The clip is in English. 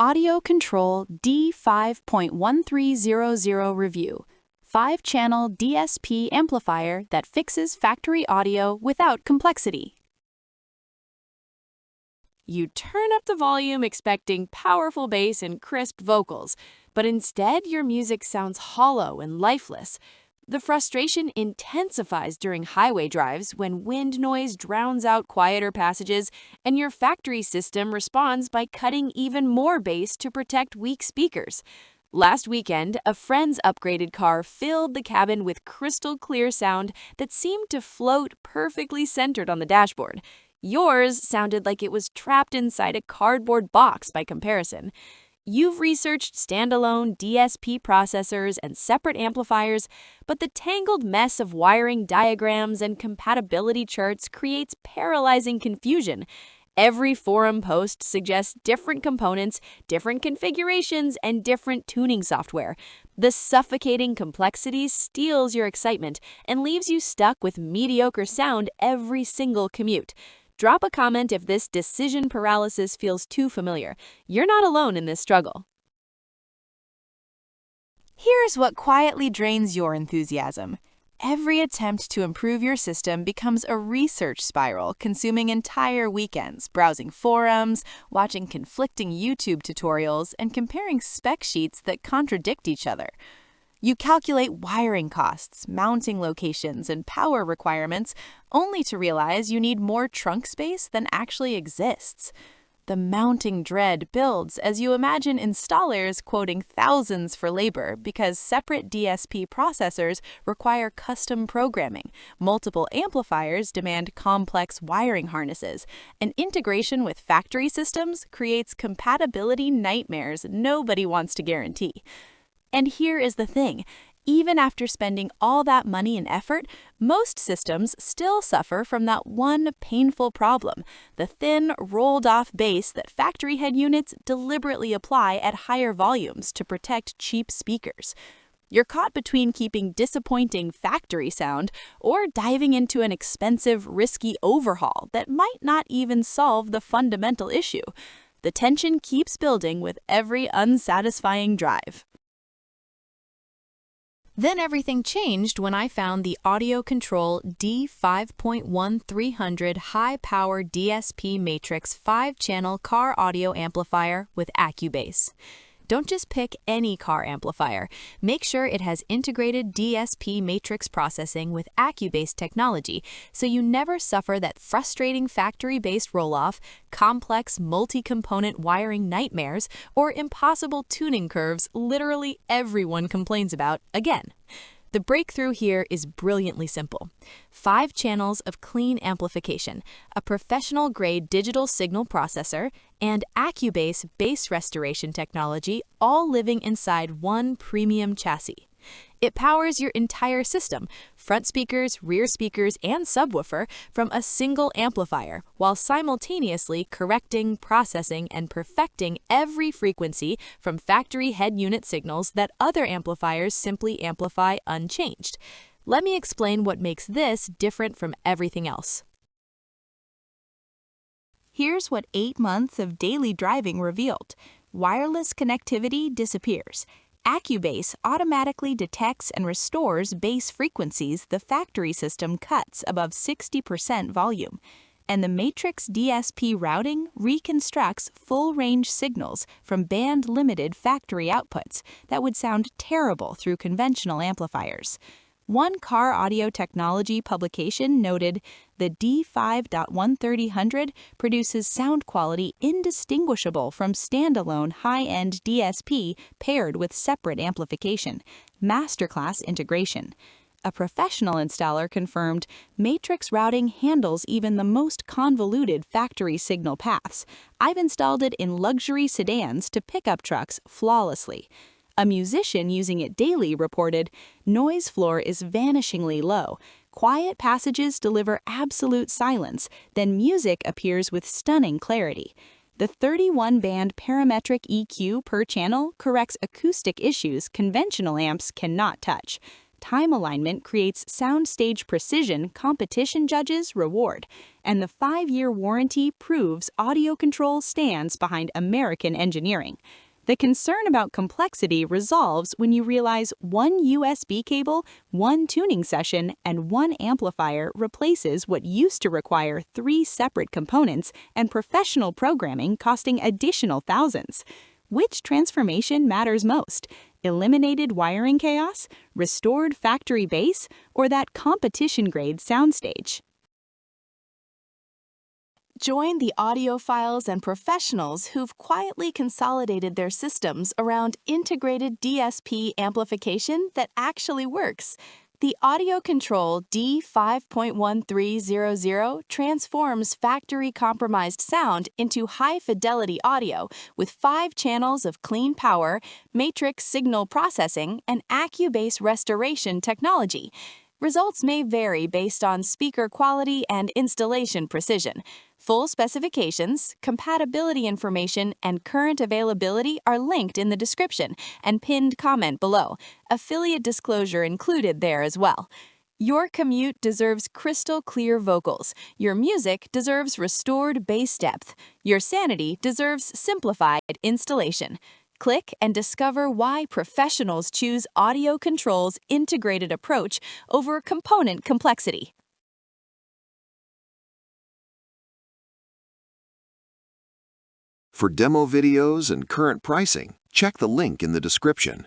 AudioControl D-5.1300 Review, 5-channel DSP amplifier that fixes factory audio without complexity. You turn up the volume expecting powerful bass and crisp vocals, but instead your music sounds hollow and lifeless. The frustration intensifies during highway drives when wind noise drowns out quieter passages, and your factory system responds by cutting even more bass to protect weak speakers. Last weekend, a friend's upgraded car filled the cabin with crystal clear sound that seemed to float perfectly centered on the dashboard. Yours sounded like it was trapped inside a cardboard box by comparison. You've researched standalone DSP processors and separate amplifiers, but the tangled mess of wiring diagrams and compatibility charts creates paralyzing confusion. Every forum post suggests different components, different configurations, and different tuning software. The suffocating complexity steals your excitement and leaves you stuck with mediocre sound every single commute. Drop a comment if this decision paralysis feels too familiar. You're not alone in this struggle. Here's what quietly drains your enthusiasm. Every attempt to improve your system becomes a research spiral, consuming entire weekends, browsing forums, watching conflicting YouTube tutorials, and comparing spec sheets that contradict each other. You calculate wiring costs, mounting locations, and power requirements, only to realize you need more trunk space than actually exists. The mounting dread builds as you imagine installers quoting thousands for labor because separate DSP processors require custom programming, multiple amplifiers demand complex wiring harnesses, and integration with factory systems creates compatibility nightmares nobody wants to guarantee. And here is the thing. Even after spending all that money and effort, most systems still suffer from that one painful problem, the thin, rolled-off bass that factory head units deliberately apply at higher volumes to protect cheap speakers. You're caught between keeping disappointing factory sound or diving into an expensive, risky overhaul that might not even solve the fundamental issue. The tension keeps building with every unsatisfying drive. Then everything changed when I found the AudioControl D-5.1300 high-power DSP matrix 5-channel car audio amplifier with AccuBass. Don't just pick any car amplifier. Make sure it has integrated DSP matrix processing with AccuBass technology so you never suffer that frustrating factory-based roll-off, complex multi-component wiring nightmares, or impossible tuning curves literally everyone complains about again. The breakthrough here is brilliantly simple. 5 channels of clean amplification, a professional-grade digital signal processor, and AccuBass bass restoration technology all living inside one premium chassis. It powers your entire system, front speakers, rear speakers, and subwoofer from a single amplifier, while simultaneously correcting, processing, and perfecting every frequency from factory head unit signals that other amplifiers simply amplify unchanged. Let me explain what makes this different from everything else. Here's what 8 months of daily driving revealed. Wireless connectivity disappears. AccuBass automatically detects and restores bass frequencies the factory system cuts above 60% volume, and the Matrix DSP routing reconstructs full-range signals from band-limited factory outputs that would sound terrible through conventional amplifiers. One car audio technology publication noted the D-5.1300 produces sound quality indistinguishable from standalone high-end DSP paired with separate amplification, masterclass integration. A professional installer confirmed matrix routing handles even the most convoluted factory signal paths. I've installed it in luxury sedans to pickup trucks flawlessly. A musician using it daily reported, noise floor is vanishingly low. Quiet passages deliver absolute silence, then music appears with stunning clarity. The 31-band parametric EQ per channel corrects acoustic issues conventional amps cannot touch. time alignment creates soundstage precision competition judges reward, and the 5-year warranty proves AudioControl stands behind American engineering. The concern about complexity resolves when you realize one USB cable, one tuning session, and one amplifier replaces what used to require 3 separate components and professional programming costing additional thousands. Which transformation matters most? Eliminated wiring chaos, restored factory bass, or that competition-grade soundstage? Join the audiophiles and professionals who've quietly consolidated their systems around integrated DSP amplification that actually works. The AudioControl D-5.1300 transforms factory-compromised sound into high-fidelity audio with 5 channels of clean power, matrix signal processing, and AccuBase restoration technology. Results may vary based on speaker quality and installation precision. Full specifications, compatibility information, and current availability are linked in the description and pinned comment below. Affiliate disclosure included there as well. Your commute deserves crystal clear vocals. Your music deserves restored bass depth. Your sanity deserves simplified installation. Click and discover why professionals choose AudioControl's integrated approach over component complexity. For demo videos and current pricing, check the link in the description.